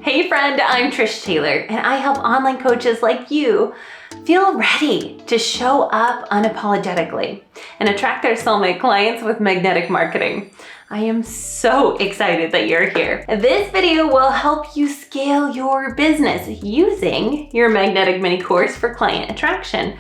Hey friend, I'm Trish Taylor, and I help online coaches like you feel ready to show up unapologetically and attract their soulmate clients with magnetic marketing. I am so excited that you're here. This video will help you scale your business using your magnetic mini course for client attraction.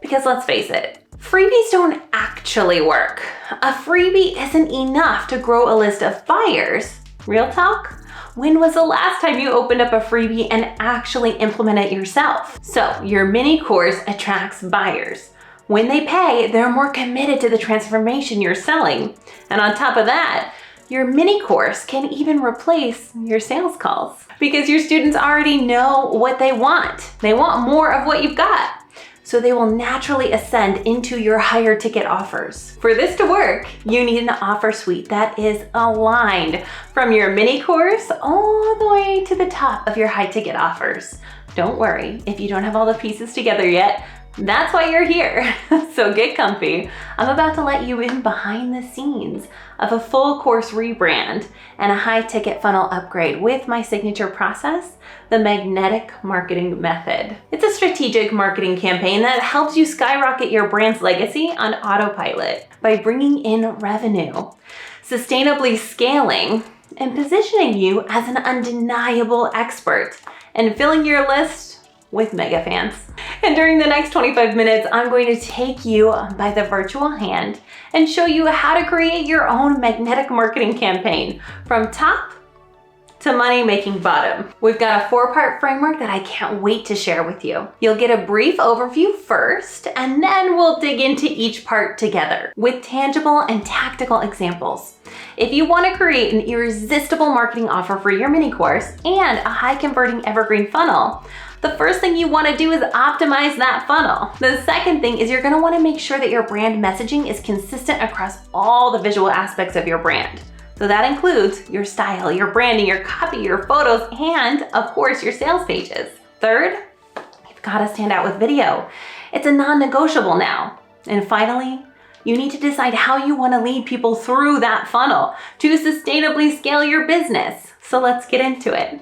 Because let's face it, freebies don't actually work. A freebie isn't enough to grow a list of buyers. Real talk? When was the last time you opened up a freebie and actually implemented it yourself? So your mini course attracts buyers. When they pay, they're more committed to the transformation you're selling. And on top of that, your mini course can even replace your sales calls because your students already know what they want. They want more of what you've got. So they will naturally ascend into your higher ticket offers. For this to work, you need an offer suite that is aligned from your mini course all the way to the top of your high ticket offers. Don't worry if you don't have all the pieces together yet. That's why you're here. So get comfy. I'm about to let you in behind the scenes of a full course rebrand and a high ticket funnel upgrade with my signature process, the magnetic marketing method. It's a strategic marketing campaign that helps you skyrocket your brand's legacy on autopilot by bringing in revenue, sustainably scaling, and positioning you as an undeniable expert and filling your list with mega fans. And during the next 25 minutes, I'm going to take you by the virtual hand and show you how to create your own magnetic marketing campaign from top to money-making bottom. We've got a 4-part framework that I can't wait to share with you. You'll get a brief overview first, and then we'll dig into each part together with tangible and tactical examples. If you want to create an irresistible marketing offer for your mini course and a high-converting evergreen funnel, the first thing you want to do is optimize that funnel. The second thing is you're going to want to make sure that your brand messaging is consistent across all the visual aspects of your brand. So that includes your style, your branding, your copy, your photos, and of course your sales pages. Third, you've got to stand out with video. It's a non-negotiable now. And finally, you need to decide how you want to lead people through that funnel to sustainably scale your business. So let's get into it.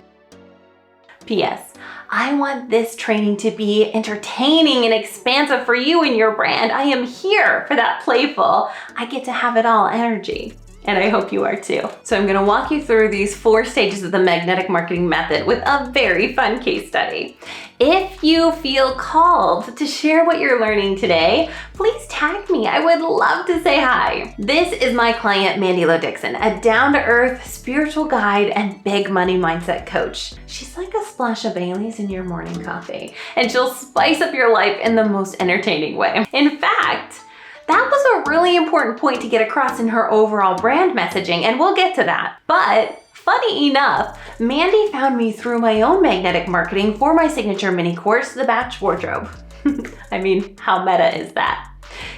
P.S. I want this training to be entertaining and expansive for you and your brand. I am here for that playful, I get to have it all energy. And I hope you are too. So I'm gonna walk you through these 4 stages of the magnetic marketing method with a very fun case study. If you feel called to share what you're learning today, please tag me. I would love to say hi. This is my client, Mandy Lo Dixon, a down-to-earth spiritual guide and big money mindset coach. She's like a splash of Baileys in your morning coffee, and she'll spice up your life in the most entertaining way. In fact, that was a really important point to get across in her overall brand messaging, and we'll get to that. But funny enough, Mandy found me through my own magnetic marketing for my signature mini course, The Batch Wardrobe. I mean, how meta is that?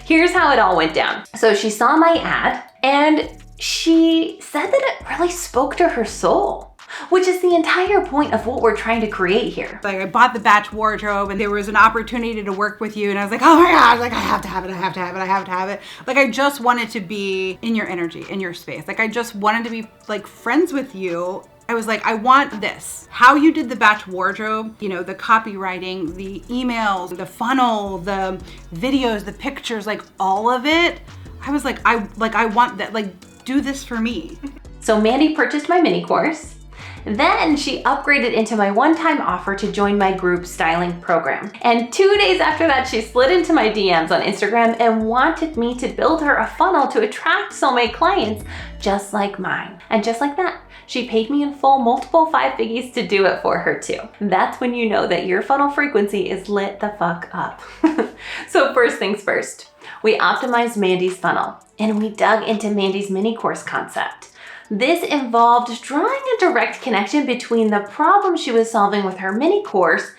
Here's how it all went down. So she saw my ad and she said that it really spoke to her soul, which is the entire point of what we're trying to create here. Like I bought the Batch Wardrobe and there was an opportunity to work with you and I was like, oh my gosh, like I have to have it, I have to have it, I have to have it. Like I just wanted to be in your energy, in your space. Like I just wanted to be like friends with you. I was like, I want this. How you did the Batch Wardrobe, you know, the copywriting, the emails, the funnel, the videos, the pictures, like all of it. I was like, I want that, like do this for me. So Mandy purchased my mini course. Then she upgraded into my one-time offer to join my group styling program. And 2 days after that, she slid into my DMs on Instagram and wanted me to build her a funnel to attract soulmate clients just like mine. And just like that, she paid me in full multiple 5 figures to do it for her too. That's when you know that your funnel frequency is lit the fuck up. So first things first, we optimized Mandy's funnel and we dug into Mandy's mini course concept. This involved drawing a direct connection between the problem she was solving with her mini course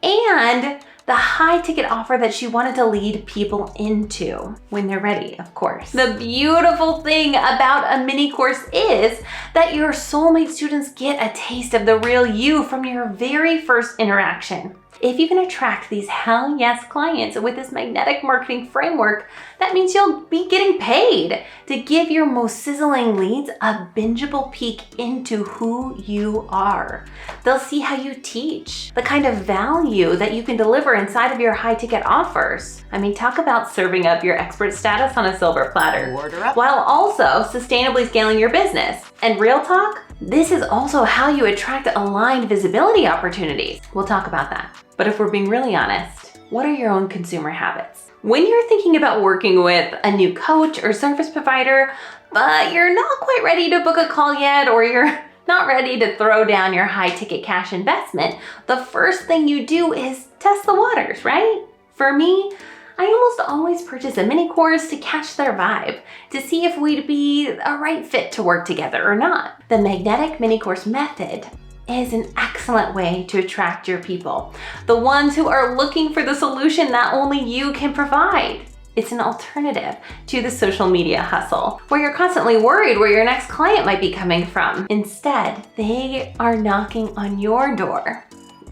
and the high ticket offer that she wanted to lead people into when they're ready, of course. The beautiful thing about a mini course is that your soulmate students get a taste of the real you from your very first interaction. If you can attract these hell yes clients with this magnetic marketing framework, that means you'll be getting paid to give your most sizzling leads a bingeable peek into who you are. They'll see how you teach, the kind of value that you can deliver inside of your high ticket offers. I mean, talk about serving up your expert status on a silver platter, while also sustainably scaling your business. And real talk, this is also how you attract aligned visibility opportunities. We'll talk about that. But if we're being really honest, what are your own consumer habits? When you're thinking about working with a new coach or service provider, but you're not quite ready to book a call yet, or you're not ready to throw down your high ticket cash investment, the first thing you do is test the waters, right? For me, I almost always purchase a mini course to catch their vibe, to see if we'd be a right fit to work together or not. The magnetic mini course method is an excellent way to attract your people, the ones who are looking for the solution that only you can provide. It's an alternative to the social media hustle, where you're constantly worried where your next client might be coming from. Instead, they are knocking on your door.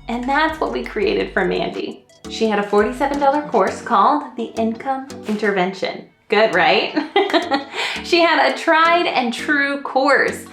And that's what we created for Mandy. She had a $47 course called The Income Intervention. Good, right? She had a tried and true course,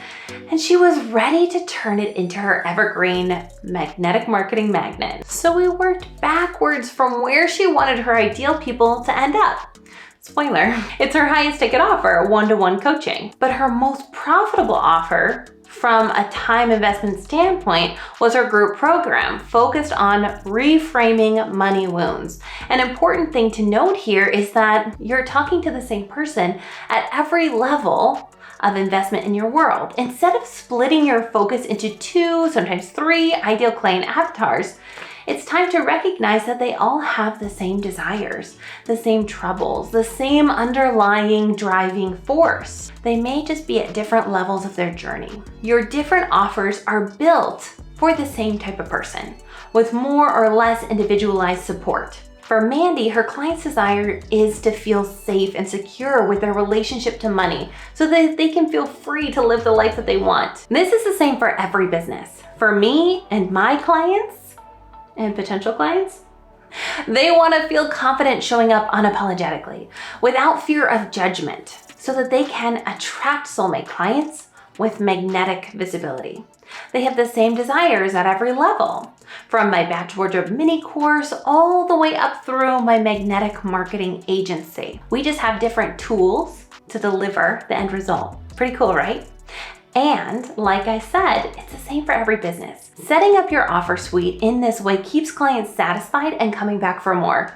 and she was ready to turn it into her evergreen magnetic marketing magnet. So we worked backwards from where she wanted her ideal people to end up. Spoiler, it's her highest ticket offer, one-to-one coaching. But her most profitable offer from a time investment standpoint was her group program focused on reframing money wounds. An important thing to note here is that you're talking to the same person at every level of investment in your world. Instead of splitting your focus into 2, sometimes 3 ideal client avatars, it's time to recognize that they all have the same desires, the same troubles, the same underlying driving force. They may just be at different levels of their journey. Your different offers are built for the same type of person, with more or less individualized support. For Mandy, her client's desire is to feel safe and secure with their relationship to money so that they can feel free to live the life that they want. This is the same for every business. For me and my clients, and potential clients, they want to feel confident showing up unapologetically, without fear of judgment, so that they can attract soulmate clients with magnetic visibility. They have the same desires at every level, from my Batch Wardrobe mini course all the way up through my magnetic marketing agency. We just have different tools to deliver the end result. Pretty cool, right? And like I said, it's the same for every business. Setting up your offer suite in this way keeps clients satisfied and coming back for more.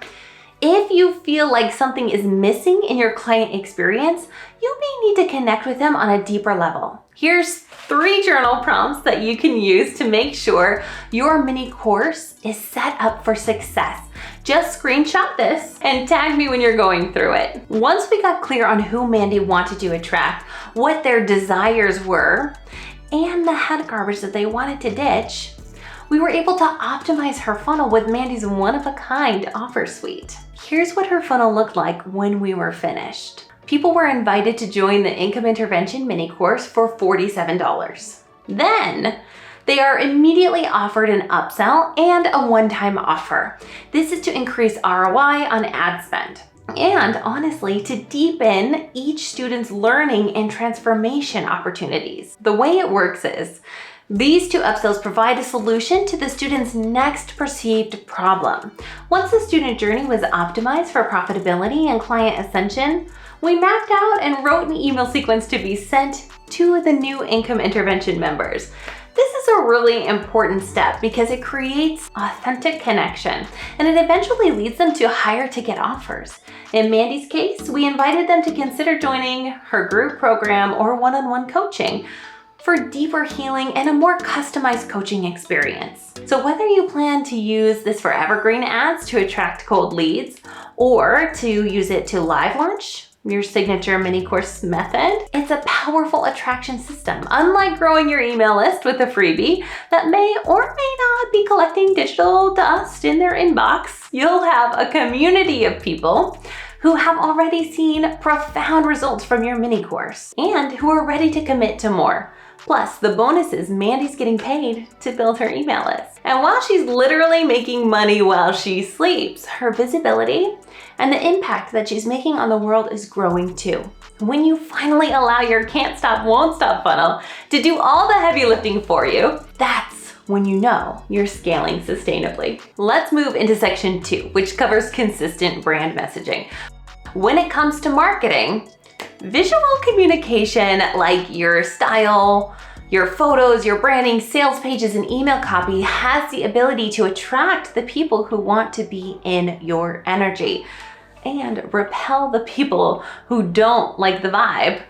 If you feel like something is missing in your client experience, you may need to connect with them on a deeper level. Here's 3 journal prompts that you can use to make sure your mini course is set up for success. Just screenshot this and tag me when you're going through it. Once we got clear on who Mandy wanted to attract, what their desires were, and the head garbage that they wanted to ditch, we were able to optimize her funnel with Mandy's one-of-a-kind offer suite. Here's what her funnel looked like when we were finished. People were invited to join the Income Intervention mini course for $47. Then, they are immediately offered an upsell and a one-time offer. This is to increase ROI on ad spend, and honestly, to deepen each student's learning and transformation opportunities. The way it works is, these 2 upsells provide a solution to the student's next perceived problem. Once the student journey was optimized for profitability and client ascension, we mapped out and wrote an email sequence to be sent to the new Income Intervention members. This is a really important step because it creates authentic connection, and it eventually leads them to higher ticket offers. In Mandy's case, we invited them to consider joining her group program or one-on-one coaching for deeper healing and a more customized coaching experience. So whether you plan to use this for evergreen ads to attract cold leads, or to use it to live launch your signature mini course method, it's a powerful attraction system. Unlike growing your email list with a freebie that may or may not be collecting digital dust in their inbox, you'll have a community of people who have already seen profound results from your mini course and who are ready to commit to more. Plus, the bonus is Mandy's getting paid to build her email list. And while she's literally making money while she sleeps, her visibility and the impact that she's making on the world is growing too. When you finally allow your can't stop, won't stop funnel to do all the heavy lifting for you, that's when you know you're scaling sustainably. Let's move into section 2, which covers consistent brand messaging. When it comes to marketing, visual communication like your style, your photos, your branding, sales pages, and email copy has the ability to attract the people who want to be in your energy and repel the people who don't like the vibe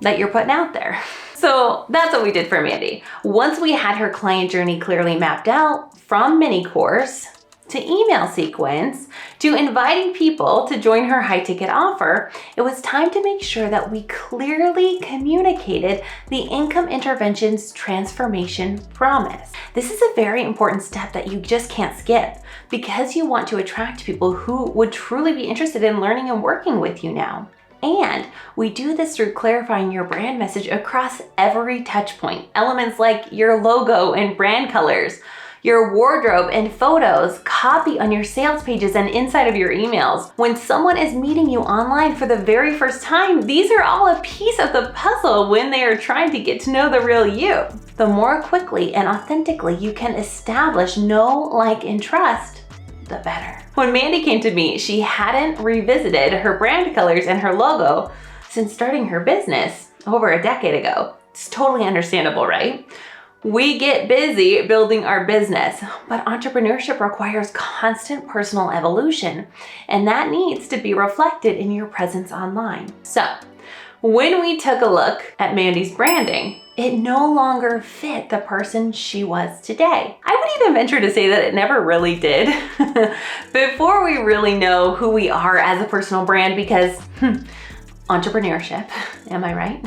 that you're putting out there. So that's what we did for Mandy. Once we had her client journey clearly mapped out, from mini course to email sequence to inviting people to join her high ticket offer, it was time to make sure that we clearly communicated the income intervention's transformation promise. This is a very important step that you just can't skip because you want to attract people who would truly be interested in learning and working with you now. And we do this through clarifying your brand message across every touch point. Elements like your logo and brand colors, your wardrobe and photos, copy on your sales pages and inside of your emails. When someone is meeting you online for the very first time, these are all a piece of the puzzle when they are trying to get to know the real you. The more quickly and authentically you can establish know, like, and trust, the better. When Mandy came to me, she hadn't revisited her brand colors and her logo since starting her business over a decade ago. It's totally understandable, right? We get busy building our business, but entrepreneurship requires constant personal evolution, and that needs to be reflected in your presence online. So, when we took a look at Mandy's branding, it no longer fit the person she was today. I would even venture to say that it never really did. Before we really know who we are as a personal brand, because entrepreneurship, am I right?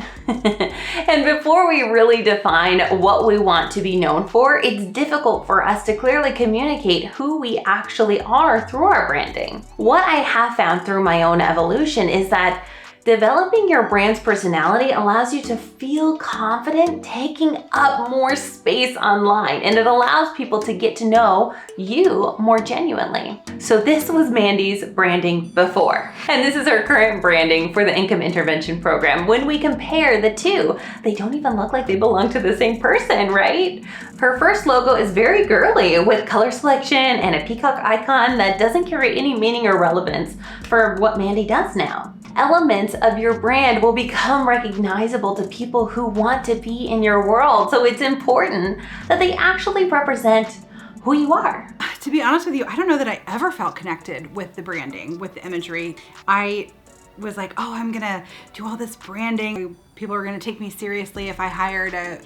And before we really define what we want to be known for, it's difficult for us to clearly communicate who we actually are through our branding. What I have found through my own evolution is that developing your brand's personality allows you to feel confident taking up more space online, and it allows people to get to know you more genuinely. So this was Mandy's branding before, and this is her current branding for the Income Intervention Program. When we compare the two, they don't even look like they belong to the same person, right? Her first logo is very girly with color selection and a peacock icon that doesn't carry any meaning or relevance for what Mandy does now. Elements of your brand will become recognizable to people who want to be in your world. So it's important that they actually represent who you are. To be honest with you, I don't know that I ever felt connected with the branding, with the imagery. I was like, oh, I'm gonna do all this branding. People are gonna take me seriously if I hired a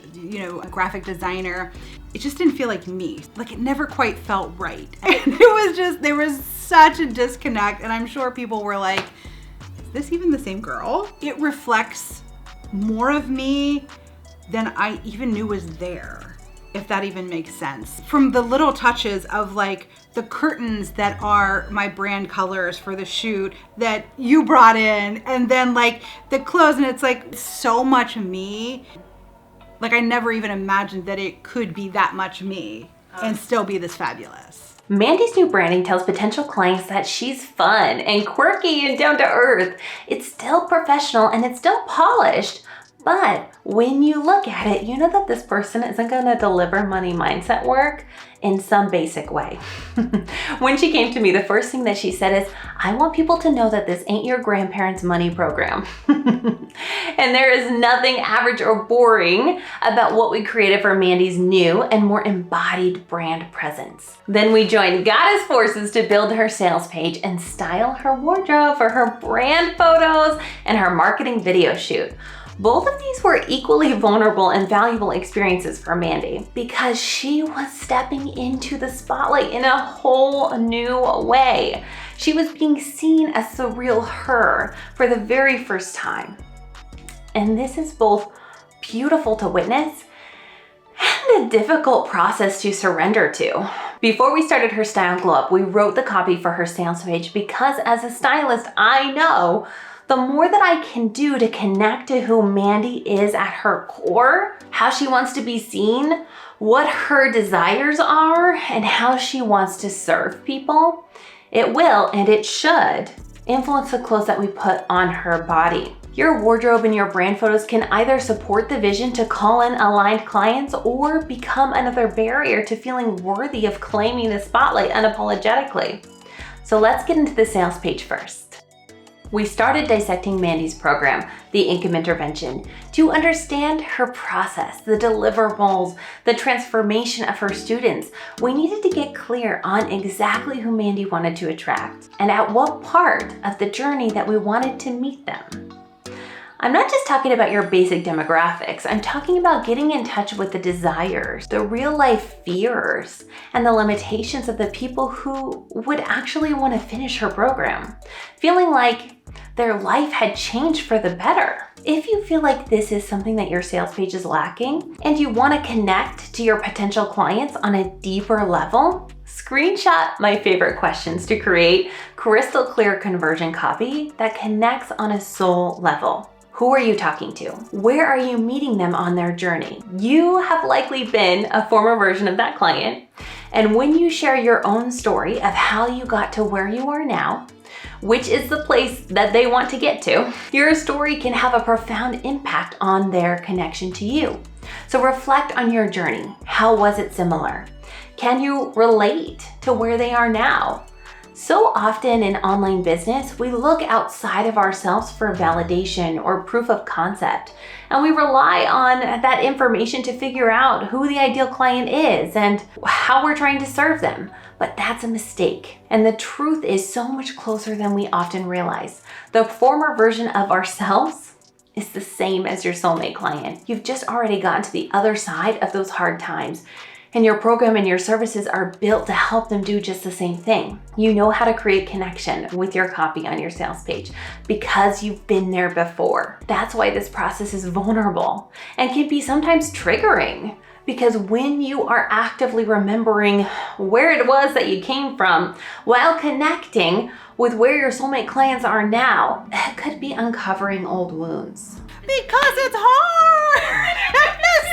graphic designer. It just didn't feel like me. Like, it never quite felt right. And there was such a disconnect. And I'm sure people were like, this even the same girl? It reflects more of me than I even knew was there, if that even makes sense. From the little touches of like the curtains that are my brand colors for the shoot that you brought in, and then like the clothes, and it's like so much me. Like, I never even imagined that it could be that much me and still be this fabulous. Mandy's new branding tells potential clients that she's fun and quirky and down to earth. It's still professional and it's still polished, but when you look at it, you know that this person isn't gonna deliver money mindset work in some basic way. When she came to me, the first thing that she said is, I want people to know that this ain't your grandparents' money program. And there is nothing average or boring about what we created for Mandy's new and more embodied brand presence. Then we joined Goddess Forces to build her sales page and style her wardrobe for her brand photos and her marketing video shoot. Both of these were equally vulnerable and valuable experiences for Mandy because she was stepping into the spotlight in a whole new way. She was being seen as the real her for the very first time. And this is both beautiful to witness and a difficult process to surrender to. Before we started her Style Glow Up, we wrote the copy for her sales page because as a stylist, I know the The more that I can do to connect to who Mandy is at her core, how she wants to be seen, what her desires are, and how she wants to serve people, it will, and it should, influence the clothes that we put on her body. Your wardrobe and your brand photos can either support the vision to call in aligned clients or become another barrier to feeling worthy of claiming the spotlight unapologetically. So let's get into the sales page first. We started dissecting Mandy's program, the Income Intervention, to understand her process, the deliverables, the transformation of her students. We needed to get clear on exactly who Mandy wanted to attract and at what part of the journey that we wanted to meet them. I'm not just talking about your basic demographics. I'm talking about getting in touch with the desires, the real life fears, and the limitations of the people who would actually want to finish her program, feeling like their life had changed for the better. If you feel like this is something that your sales page is lacking and you want to connect to your potential clients on a deeper level, screenshot my favorite questions to create crystal clear conversion copy that connects on a soul level. Who are you talking to? Where are you meeting them on their journey? You have likely been a former version of that client, and when you share your own story of how you got to where you are now, which is the place that they want to get to, your story can have a profound impact on their connection to you. So reflect on your journey. How was it similar? Can you relate to where they are now? So often in online business, we look outside of ourselves for validation or proof of concept, and we rely on that information to figure out who the ideal client is and how we're trying to serve them. But that's a mistake. And the truth is so much closer than we often realize. The former version of ourselves is the same as your soulmate client. You've just already gotten to the other side of those hard times. And your program and your services are built to help them do just the same thing. You know how to create connection with your copy on your sales page because you've been there before. That's why this process is vulnerable and can be sometimes triggering, because when you are actively remembering where it was that you came from while connecting with where your soulmate clients are now, it could be uncovering old wounds. Because it's hard.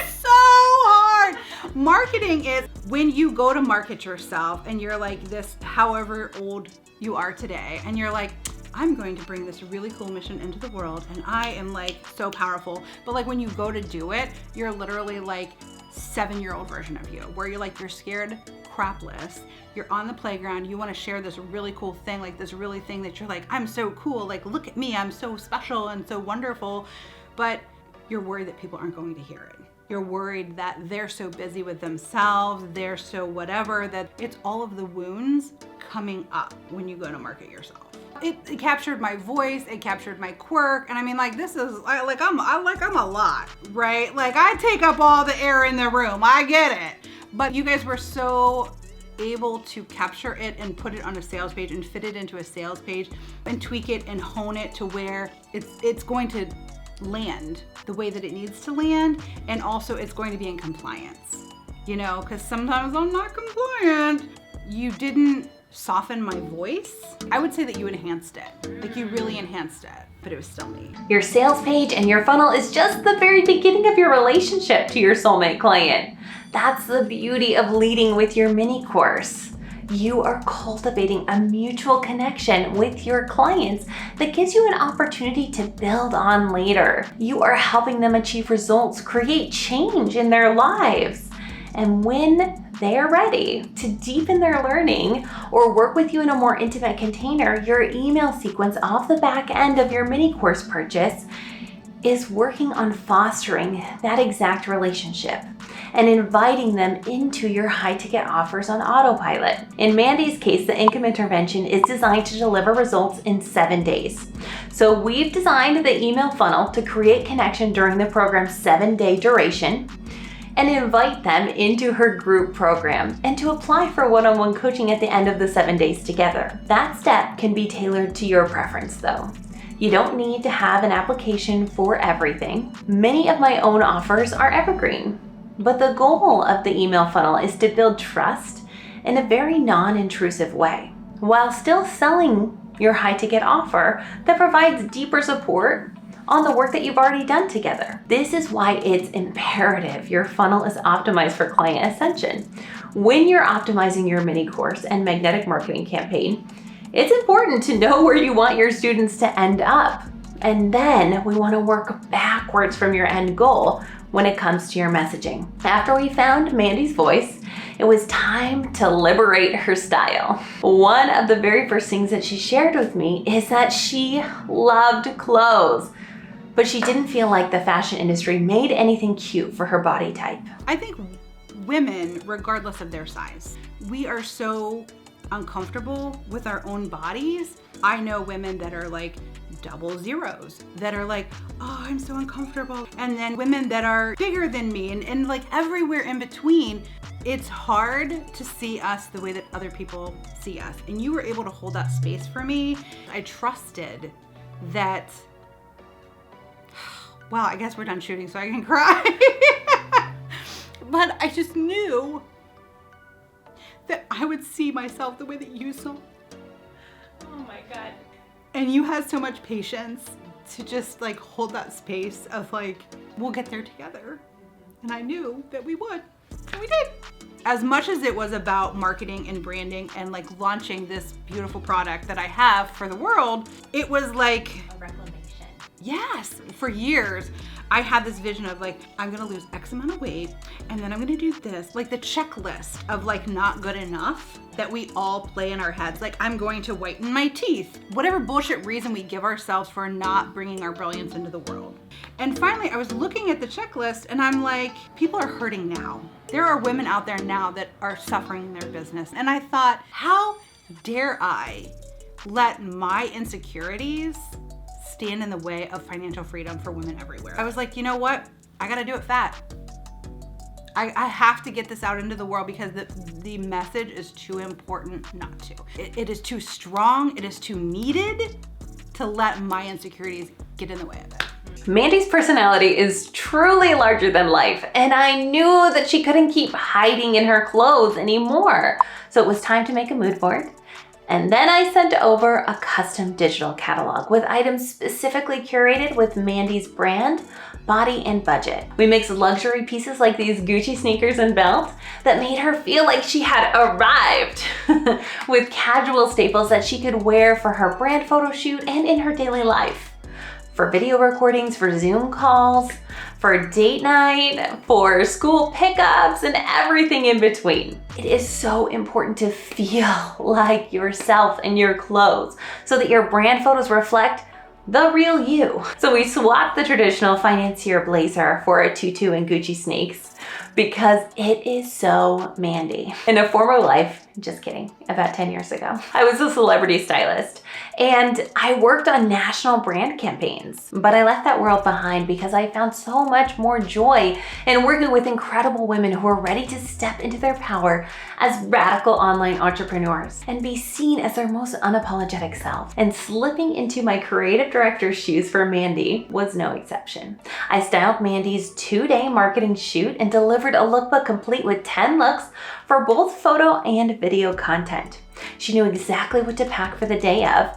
It's so hard. Marketing is when you go to market yourself and you're like this, however old you are today, and you're like, I'm going to bring this really cool mission into the world and I am like so powerful. But like when you go to do it, you're literally like 7-year-old version of you, where you're like, you're scared crapless. You're on the playground. You want to share this really cool thing, like this really thing that you're like, I'm so cool. Like, look at me. I'm so special and so wonderful. But you're worried that people aren't going to hear it. You're worried that they're so busy with themselves, they're so whatever, that it's all of the wounds coming up when you go to market yourself. It captured my voice, it captured my quirk, and I mean, like, this is I'm a lot, right? Like, I take up all the air in the room. I get it. But you guys were so able to capture it and put it on a sales page and fit it into a sales page and tweak it and hone it to where it's going to land the way that it needs to land, and also it's going to be in compliance, you know, because sometimes I'm not compliant. You didn't soften my voice. I would say that you enhanced it, like you really enhanced it, but it was still me. Your sales page and your funnel is just the very beginning of your relationship to your soulmate client. That's the beauty of leading with your mini course. You are cultivating a mutual connection with your clients that gives you an opportunity to build on later. You are helping them achieve results, create change in their lives. And when they are ready to deepen their learning or work with you in a more intimate container, your email sequence off the back end of your mini course purchase is working on fostering that exact relationship and inviting them into your high ticket offers on autopilot. In Mandy's case, the Income Intervention is designed to deliver results in 7 days. So we've designed the email funnel to create connection during the program's 7-day duration and invite them into her group program and to apply for one-on-one coaching at the end of the 7 days together. That step can be tailored to your preference though. You don't need to have an application for everything. Many of my own offers are evergreen, but the goal of the email funnel is to build trust in a very non-intrusive way, while still selling your high ticket offer that provides deeper support on the work that you've already done together. This is why it's imperative your funnel is optimized for client ascension. When you're optimizing your mini course and magnetic marketing campaign, it's important to know where you want your students to end up. And then we want to work backwards from your end goal when it comes to your messaging. After we found Mandy's voice, it was time to liberate her style. One of the very first things that she shared with me is that she loved clothes, but she didn't feel like the fashion industry made anything cute for her body type. I think women, regardless of their size, we are so uncomfortable with our own bodies. I know women that are like double zeros, that are like, oh, I'm so uncomfortable. And then women that are bigger than me and like everywhere in between. It's hard to see us the way that other people see us. And you were able to hold that space for me. I trusted that, well, I guess we're done shooting so I can cry. But I just knew that I would see myself the way that you saw. Oh my God. And you had so much patience to just like hold that space of like, we'll get there together. And I knew that we would, and we did. As much as it was about marketing and branding and like launching this beautiful product that I have for the world, it was like A reclamation. yes, for years, I had this vision of like, I'm gonna lose X amount of weight, and then I'm gonna do this. Like the checklist of like not good enough that we all play in our heads. Like, I'm going to whiten my teeth. Whatever bullshit reason we give ourselves for not bringing our brilliance into the world. And finally, I was looking at the checklist and I'm like, people are hurting now. There are women out there now that are suffering in their business. And I thought, how dare I let my insecurities stand in the way of financial freedom for women everywhere? I was like, you know what? I gotta do it fat. I have to get this out into the world because the message is too important not to. It is too strong, it is too needed to let my insecurities get in the way of it. Mandy's personality is truly larger than life, and I knew that she couldn't keep hiding in her clothes anymore. So it was time to make a mood board. And then I sent over a custom digital catalog with items specifically curated with Mandy's brand, body, and budget. We mixed luxury pieces like these Gucci sneakers and belt that made her feel like she had arrived with casual staples that she could wear for her brand photo shoot and in her daily life. For video recordings, for Zoom calls, for date night, for school pickups, and everything in between. It is so important to feel like yourself in your clothes so that your brand photos reflect the real you. So we swapped the traditional financier blazer for a tutu and Gucci sneaks because it is so Mandy. In a former life, just kidding, about 10 years ago, I was a celebrity stylist and I worked on national brand campaigns, but I left that world behind because I found so much more joy in working with incredible women who are ready to step into their power as radical online entrepreneurs and be seen as their most unapologetic self. And slipping into my creative director's shoes for Mandy was no exception. I styled Mandy's 2-day marketing shoot and delivered a lookbook complete with 10 looks for both photo and video content. She knew exactly what to pack for the day of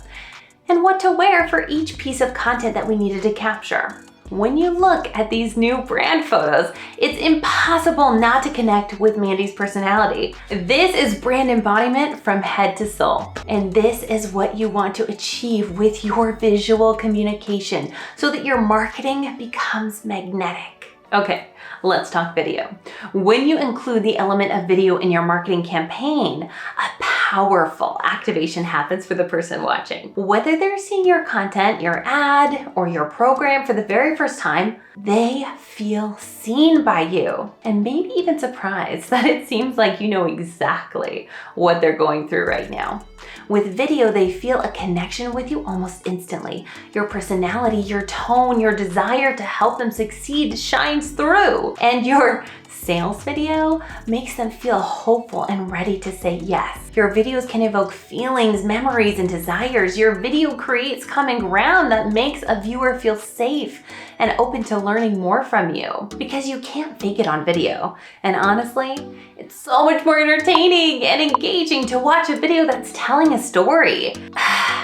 and what to wear for each piece of content that we needed to capture. When you look at these new brand photos, it's impossible not to connect with Mandy's personality. This is brand embodiment from head to soul. And this is what you want to achieve with your visual communication so that your marketing becomes magnetic. Okay, let's talk video. When you include the element of video in your marketing campaign, a powerful activation happens for the person watching. Whether they're seeing your content, your ad, or your program for the very first time, they feel seen by you and maybe even surprised that it seems like you know exactly what they're going through right now. With video, they feel a connection with you almost instantly. Your personality, your tone, your desire to help them succeed shines through. And your sales video makes them feel hopeful and ready to say yes. Your videos can evoke feelings, memories, and desires. Your video creates common ground that makes a viewer feel safe and open to learning more from you because you can't fake it on video. And honestly, it's so much more entertaining and engaging to watch a video that's telling a story.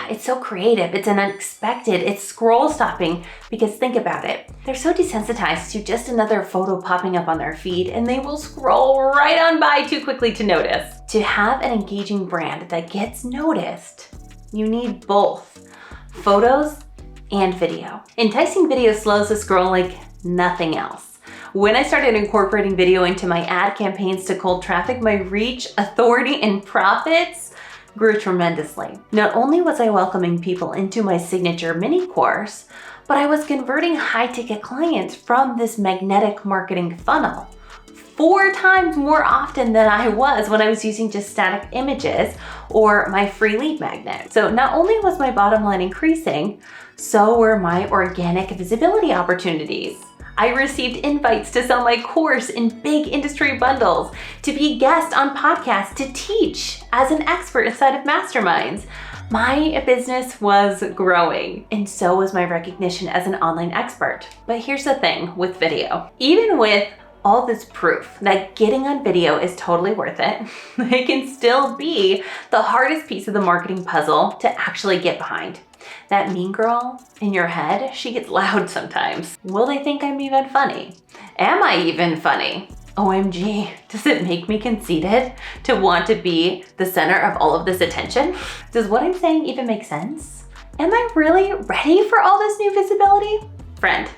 It's so creative, it's unexpected, it's scroll stopping, because think about it. They're so desensitized to just another photo popping up on their feed, and they will scroll right on by too quickly to notice. To have an engaging brand that gets noticed, you need both photos and video. Enticing video slows the scroll like nothing else. When I started incorporating video into my ad campaigns to cold traffic, my reach, authority, and profits grew tremendously. Not only was I welcoming people into my signature mini course, but I was converting high-ticket clients from this magnetic marketing funnel 4 times more often than I was when I was using just static images or my free lead magnet. So not only was my bottom line increasing, so were my organic visibility opportunities. I received invites to sell my course in big industry bundles, to be a guest on podcasts, to teach as an expert inside of masterminds. My business was growing, and so was my recognition as an online expert. But here's the thing with video. Even with all this proof that getting on video is totally worth it, it can still be the hardest piece of the marketing puzzle to actually get behind. That mean girl in your head, she gets loud sometimes. Will they think I'm even funny? Am I even funny? OMG, does it make me conceited to want to be the center of all of this attention? Does what I'm saying even make sense? Am I really ready for all this new visibility? Friend,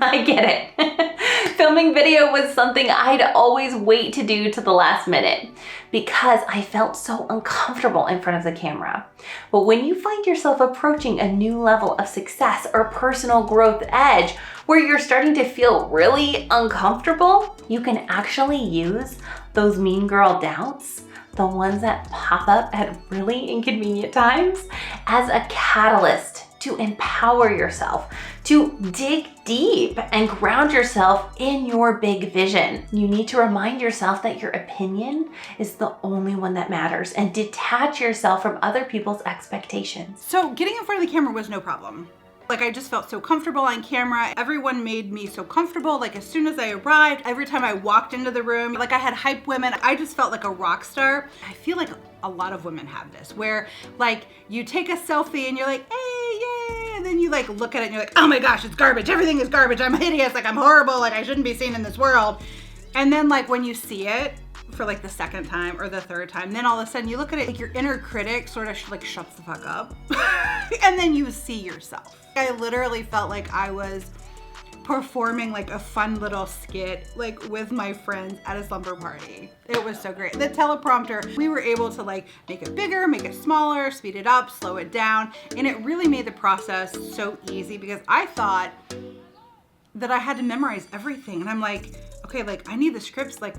I get it. Filming video was something I'd always wait to do to the last minute because I felt so uncomfortable in front of the camera. But when you find yourself approaching a new level of success or personal growth edge where you're starting to feel really uncomfortable, you can actually use those mean girl doubts, the ones that pop up at really inconvenient times, as a catalyst to empower yourself, to dig deep and ground yourself in your big vision. You need to remind yourself that your opinion is the only one that matters and detach yourself from other people's expectations. So getting in front of the camera was no problem. Like, I just felt so comfortable on camera. Everyone made me so comfortable. Like, as soon as I arrived, every time I walked into the room, like I had hype women. I just felt like a rock star. I feel like a lot of women have this, where like you take a selfie and you're like, hey, yay. And then you like look at it and you're like, oh my gosh, it's garbage. Everything is garbage. I'm hideous. Like, I'm horrible. Like, I shouldn't be seen in this world. And then like when you see it for like the second time or the third time, then all of a sudden you look at it, like your inner critic sort of like shuts the fuck up. And then you see yourself. I literally felt like I was performing like a fun little skit like with my friends at a slumber party. It was so great. The teleprompter, we were able to like make it bigger, make it smaller, speed it up, slow it down. And it really made the process so easy because I thought that I had to memorize everything. And I'm like, okay, like I need the scripts like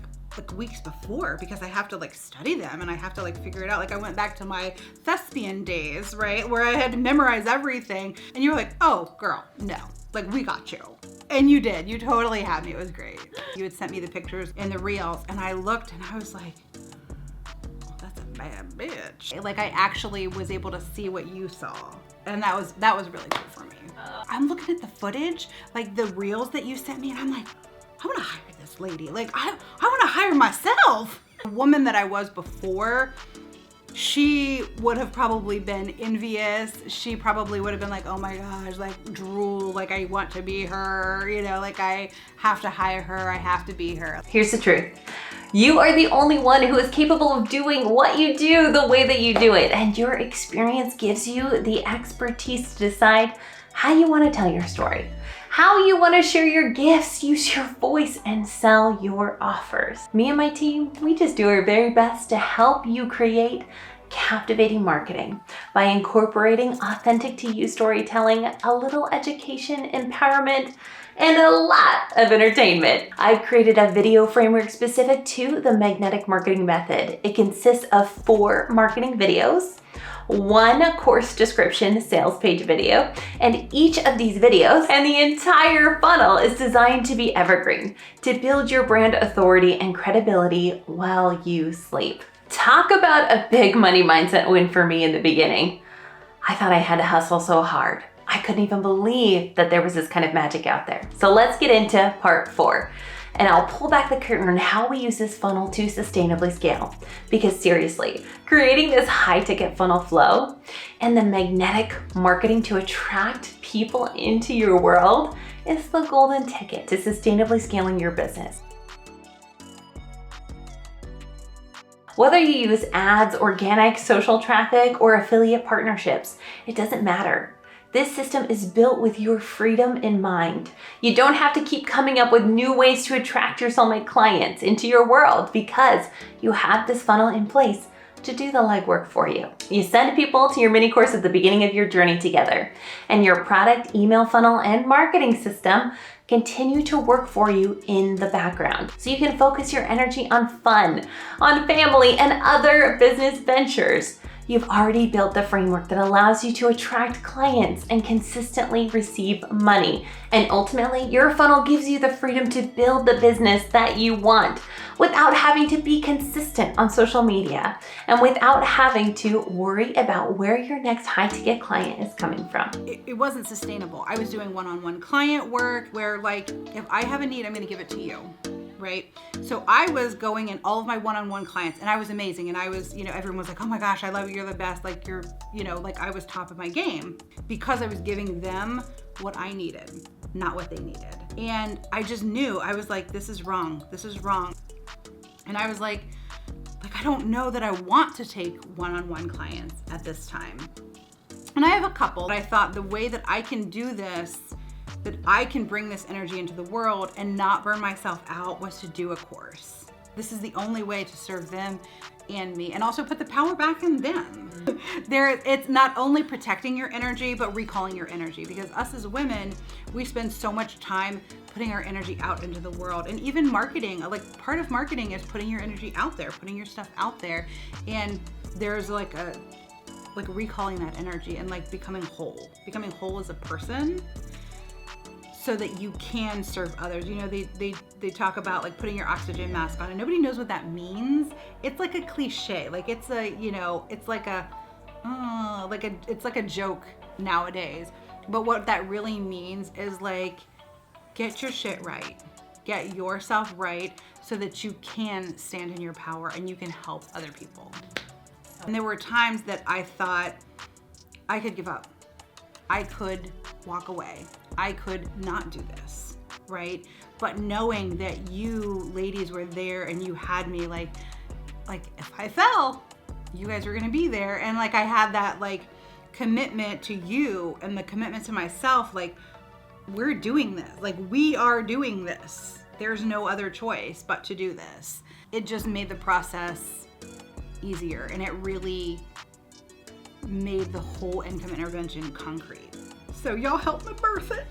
weeks before because I have to like study them and I have to like figure it out. Like I went back to my thespian days, right? Where I had to memorize everything. And you were like, oh girl, no, like we got you. And you did, you totally had me, it was great. You had sent me the pictures and the reels and I looked and I was like, oh, that's a bad bitch. Like I actually was able to see what you saw. And that was really cool for me. I'm looking at the footage, like the reels that you sent me and I'm like, I want to hire this lady. Like, I want to hire myself. The woman that I was before, she would have probably been envious. She probably would have been like, oh my gosh, like drool, like I want to be her, you know, like I have to hire her, I have to be her. Here's the truth. You are the only one who is capable of doing what you do the way that you do it. And your experience gives you the expertise to decide how you want to tell your story, how you want to share your gifts, use your voice, and sell your offers. Me and my team, we just do our very best to help you create captivating marketing by incorporating authentic to you storytelling, a little education, empowerment, and a lot of entertainment. I've created a video framework specific to the magnetic marketing method. It consists of 4 marketing videos, 1 course description sales page video, and each of these videos and the entire funnel is designed to be evergreen, to build your brand authority and credibility while you sleep. Talk about a big money mindset win for me in the beginning. I thought I had to hustle so hard. I couldn't even believe that there was this kind of magic out there. So let's get into part 4. and I'll pull back the curtain on how we use this funnel to sustainably scale. Because seriously, creating this high ticket funnel flow and the magnetic marketing to attract people into your world is the golden ticket to sustainably scaling your business. Whether you use ads, organic, social traffic, or affiliate partnerships, it doesn't matter. This system is built with your freedom in mind. You don't have to keep coming up with new ways to attract your soulmate clients into your world because you have this funnel in place to do the legwork for you. You send people to your mini course at the beginning of your journey together, and your product, email funnel, and marketing system continue to work for you in the background. So you can focus your energy on fun, on family, and other business ventures. You've already built the framework that allows you to attract clients and consistently receive money. And ultimately, your funnel gives you the freedom to build the business that you want without having to be consistent on social media and without having to worry about where your next high ticket client is coming from. It wasn't sustainable. I was doing one-on-one client work where, like, if I have a need, I'm going to give it to you. Right? So I was going in all of my one-on-one clients and I was amazing. And I was, everyone was like, oh my gosh, I love you. You're the best. Like like I was top of my game because I was giving them what I needed, not what they needed. And I just knew, I was like, this is wrong. This is wrong. And I was like, I don't know that I want to take one-on-one clients at this time. And I have a couple, but I thought the way that I can do this, that I can bring this energy into the world and not burn myself out, was to do a course. This is the only way to serve them and me, and also put the power back in them. It's not only protecting your energy, but recalling your energy, because us as women, we spend so much time putting our energy out into the world. And even marketing, like part of marketing is putting your energy out there, putting your stuff out there. And there's like recalling that energy and like becoming whole as a person, so that you can serve others. They talk about like putting your oxygen mask on, and nobody knows what that means. It's like a cliche, like it's like a joke nowadays. But what that really means is like, get your shit right, get yourself right, so that you can stand in your power and you can help other people. And there were times that I thought I could give up. I could walk away. I could not do this, right? But knowing that you ladies were there and you had me like if I fell, you guys were gonna be there. And like I had that like commitment to you and the commitment to myself, like we're doing this, like we are doing this. There's no other choice but to do this. It just made the process easier, and it really made the whole income intervention concrete. So y'all help me birth it.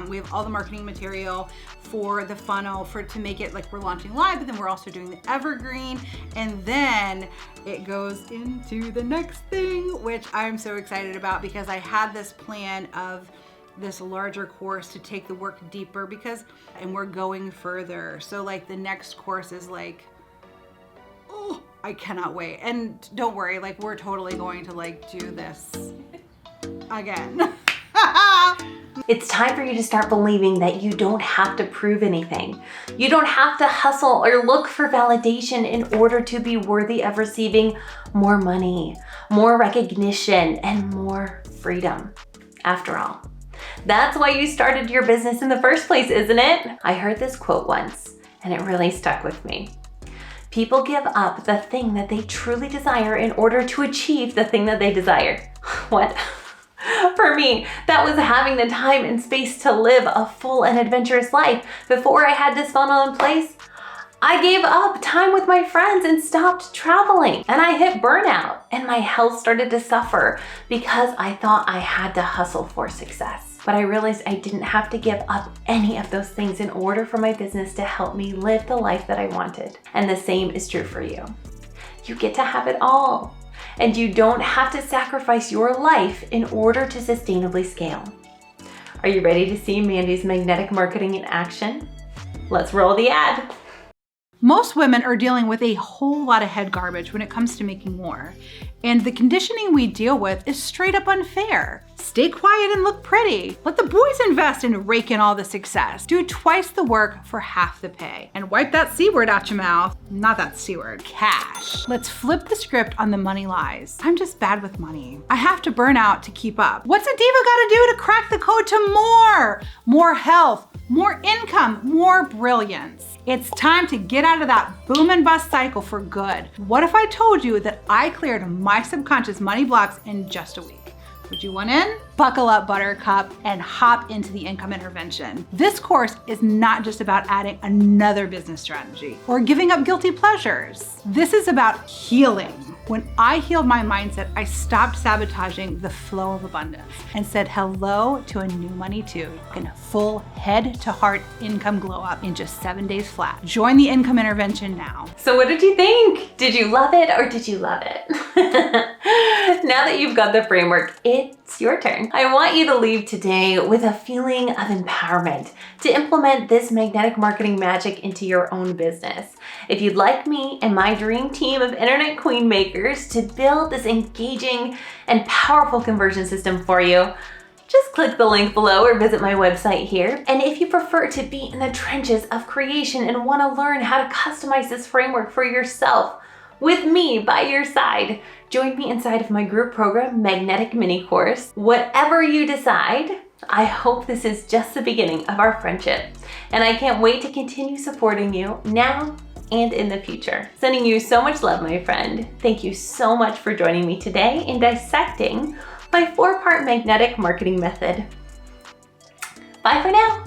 We have all the marketing material for the funnel to make it like we're launching live, but then we're also doing the evergreen, and then it goes into the next thing, which I'm so excited about, because I had this plan of this larger course to take the work deeper, and we're going further. So like the next course is like, oh, I cannot wait. And don't worry, like we're totally going to like do this again. It's time for you to start believing that you don't have to prove anything. You don't have to hustle or look for validation in order to be worthy of receiving more money, more recognition, and more freedom. After all, that's why you started your business in the first place, isn't it? I heard this quote once, and it really stuck with me. People give up the thing that they truly desire in order to achieve the thing that they desire. What? For me, that was having the time and space to live a full and adventurous life. Before I had this funnel in place, I gave up time with my friends and stopped traveling. And I hit burnout, and my health started to suffer because I thought I had to hustle for success. But I realized I didn't have to give up any of those things in order for my business to help me live the life that I wanted. And the same is true for you. You get to have it all. And you don't have to sacrifice your life in order to sustainably scale. Are you ready to see Mandy's magnetic marketing in action? Let's roll the ad. Most women are dealing with a whole lot of head garbage when it comes to making more. And the conditioning we deal with is straight up unfair. Stay quiet and look pretty. Let the boys invest and rake in all the success. Do twice the work for half the pay. And wipe that C word out your mouth. Not that C word, cash. Let's flip the script on the money lies. I'm just bad with money. I have to burn out to keep up. What's a diva gotta do to crack the code to more? More health, more income, more brilliance. It's time to get out of that boom and bust cycle for good. What if I told you that I cleared my subconscious money blocks in just a week? Would you want in? Buckle up, Buttercup, and hop into the income intervention. This course is not just about adding another business strategy or giving up guilty pleasures. This is about healing. When I healed my mindset, I stopped sabotaging the flow of abundance and said hello to a new money too. And full head to heart income glow up in just 7 days flat. Join the income intervention now. So what did you think? Did you love it or did you love it? Now that you've got the framework, it's your turn. I want you to leave today with a feeling of empowerment to implement this magnetic marketing magic into your own business. If you'd like me and my dream team of internet queen makers to build this engaging and powerful conversion system for you, just click the link below or visit my website here. And if you prefer to be in the trenches of creation and want to learn how to customize this framework for yourself with me by your side, join me inside of my group program, Magnetic Mini Course. Whatever you decide, I hope this is just the beginning of our friendship. And I can't wait to continue supporting you now and in the future. Sending you so much love, my friend. Thank you so much for joining me today in dissecting my 4-part magnetic marketing method. Bye for now.